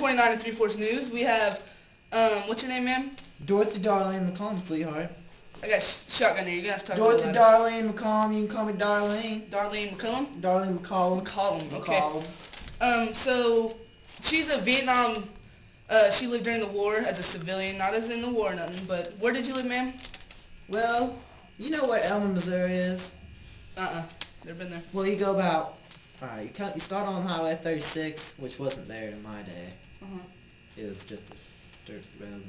29 and 3/4 News. We have, what's your name, ma'am? Dorothy Darlene McCollum, sweetheart. I got shotgun here. You're going to have to talk Dorothy a little louder. Darlene McCollum, you can call me Darlene. Darlene McCullum? Darlene McCollum. McCollum, okay. So, she's a Vietnam, she lived during the war as a civilian, not as in the war or nothing, but where did you live, ma'am? Well, you know where Elmer, Missouri is? Never been there. Well, you go about, alright, you start on Highway 36, which wasn't there in my day. It was just a dirt road.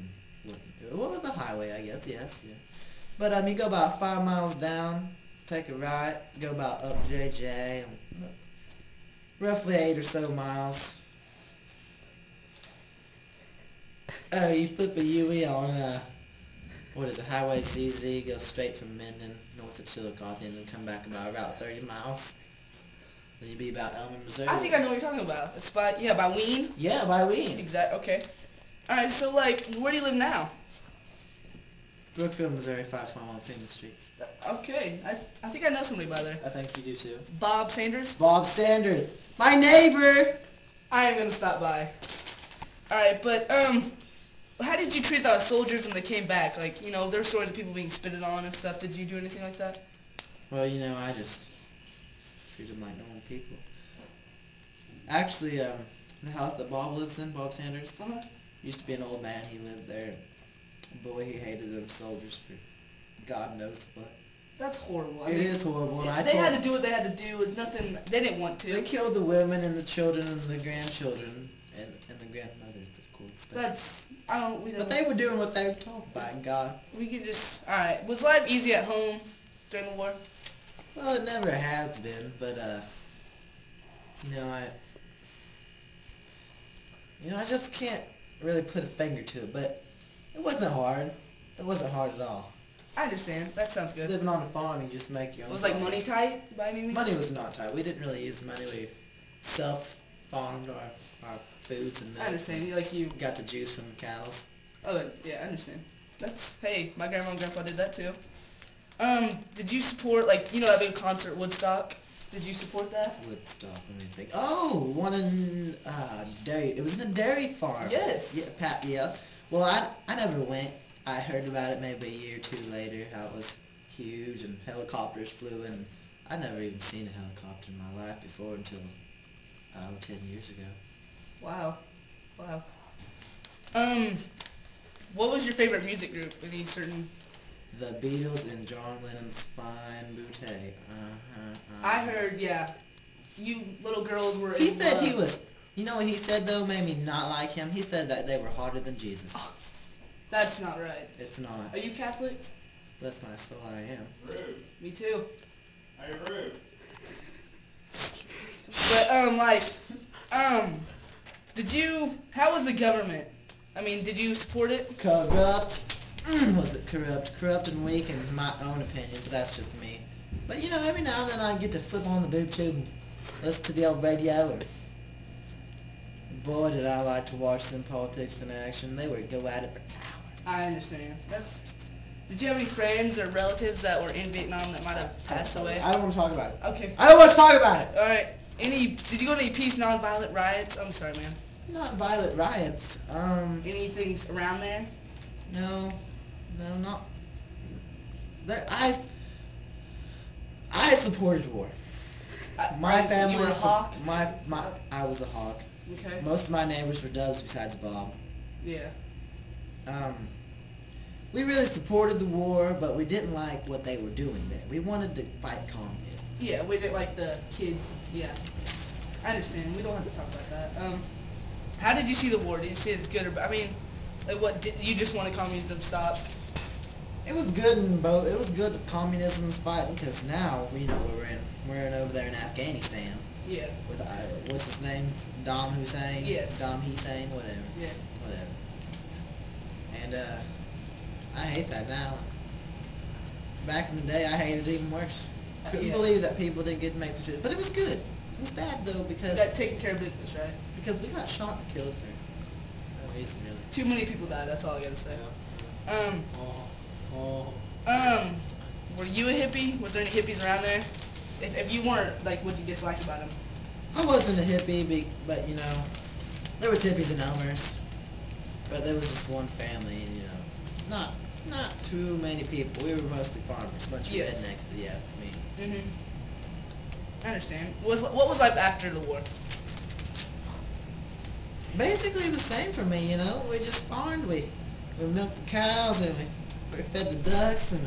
What was the highway, I guess, yes, yeah. But you go about 5 miles down, take a right, go about up JJ, roughly 8 or so miles. You flip a UE on, what is it, Highway CZ, go straight from Minden, north of Chillicothe, and then come back about 30 miles. Then you'd be about Elmer, Missouri. I think I know what you're talking about. It's by, by Ween? Yeah, by Ween. Exactly, okay. Alright, so, where do you live now? Brookfield, Missouri, 521 Freeman Street. Okay, I think I know somebody by there. I think you do too. Bob Sanders? Bob Sanders. My neighbor! I am going to stop by. Alright, but, how did you treat the soldiers when they came back? There were stories of people being spitted on and stuff. Did you do anything like that? Well, I just treat them like normal people. Actually, the house that Bob lives in, Bob Sanders, used to be an old man. He lived there. Boy, he hated them soldiers for God knows what. That's horrible. It is horrible. And they had to do what they had to do. It was nothing. They didn't want to. They killed the women and the children and the grandchildren and the grandmothers, of course. But they were doing what they were told by God. We could just. All right. Was life easy at home during the war? Well, it never has been, but I just can't really put a finger to it, but. It wasn't hard. It wasn't hard at all. I understand. That sounds good. Living on a farm, you just make your own. Was money tight by any means? Money was not tight. We didn't really use money. We self-farmed our foods and I understand. You got the juice from the cows. Oh yeah, I understand. Hey, my grandma and grandpa did that too. Did you support that big concert Woodstock? Did you support that? Woodstock, let me think. Oh, one in dairy. It was in a dairy farm. Yes. Yeah. Well, I never went. I heard about it maybe a year or two later, how it was huge and helicopters flew in. I'd never even seen a helicopter in my life before until 10 years ago. Wow. What was your favorite music group? Any certain? The Beatles and John Lennon's Fine Bouquet. I heard, yeah. You little girls were. He said he was. You know what he said, though, made me not like him? He said that they were harder than Jesus. Oh, that's not right. It's not. Are you Catholic? Bless my soul, I am. Rude. Me too. Hey, rude. But, how was the government? Did you support it? Corrupt. Was it corrupt? Corrupt and weak in my own opinion, but that's just me. But, every now and then I get to flip on the boob tube and listen to the old radio and... Boy, did I like to watch them politics in action. They would go at it for hours. I understand. Did you have any friends or relatives that were in Vietnam that might have passed away? I don't want to talk about it. Okay. I don't want to talk about it! Alright. Did you go to any peace, non-violent riots? I'm sorry, man. Non-violent riots? Anything around there? No, not... I supported war. My family... You were a hawk? I was a hawk. Okay. Most of my neighbors were dubs besides Bob. Yeah. We really supported the war, but we didn't like what they were doing there. We wanted to fight communism. Yeah, we didn't like the kids. Yeah. I understand. We don't have to talk about that. How did you see the war? Did you see it as good or bad? You just wanted communism to stop? It was good in both. It was good that communism was fighting, because now we know where we're in. We're in over there in Afghanistan. Yeah. With, what's his name? Dom Hussein? Yes. Dom Hussein? Whatever. Yeah. Whatever. And, I hate that now. Back in the day, I hated it even worse. Couldn't believe that people didn't get to make the trip. But it was good. It was bad, though, because... You got taking care of business, right? Because we got shot and killed for no reason, really. Too many people died, that's all I gotta say. Yeah. Were you a hippie? Was there any hippies around there? If you weren't, what do you dislike about them? I wasn't a hippie, but, There was hippies and Elmers, but there was just one family, and not too many people. We were mostly farmers, bunch of rednecks. Yeah, me. I understand. What was life after the war? Basically the same for me, We just farmed. We milked the cows, and we fed the ducks, and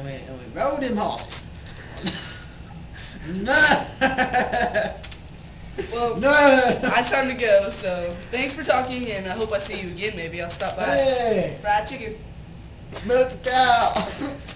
we rode them horses. No. Well, no. it's time to go. So thanks for talking, and I hope I see you again. Maybe I'll stop by. Hey. Fried chicken. Milk the cow.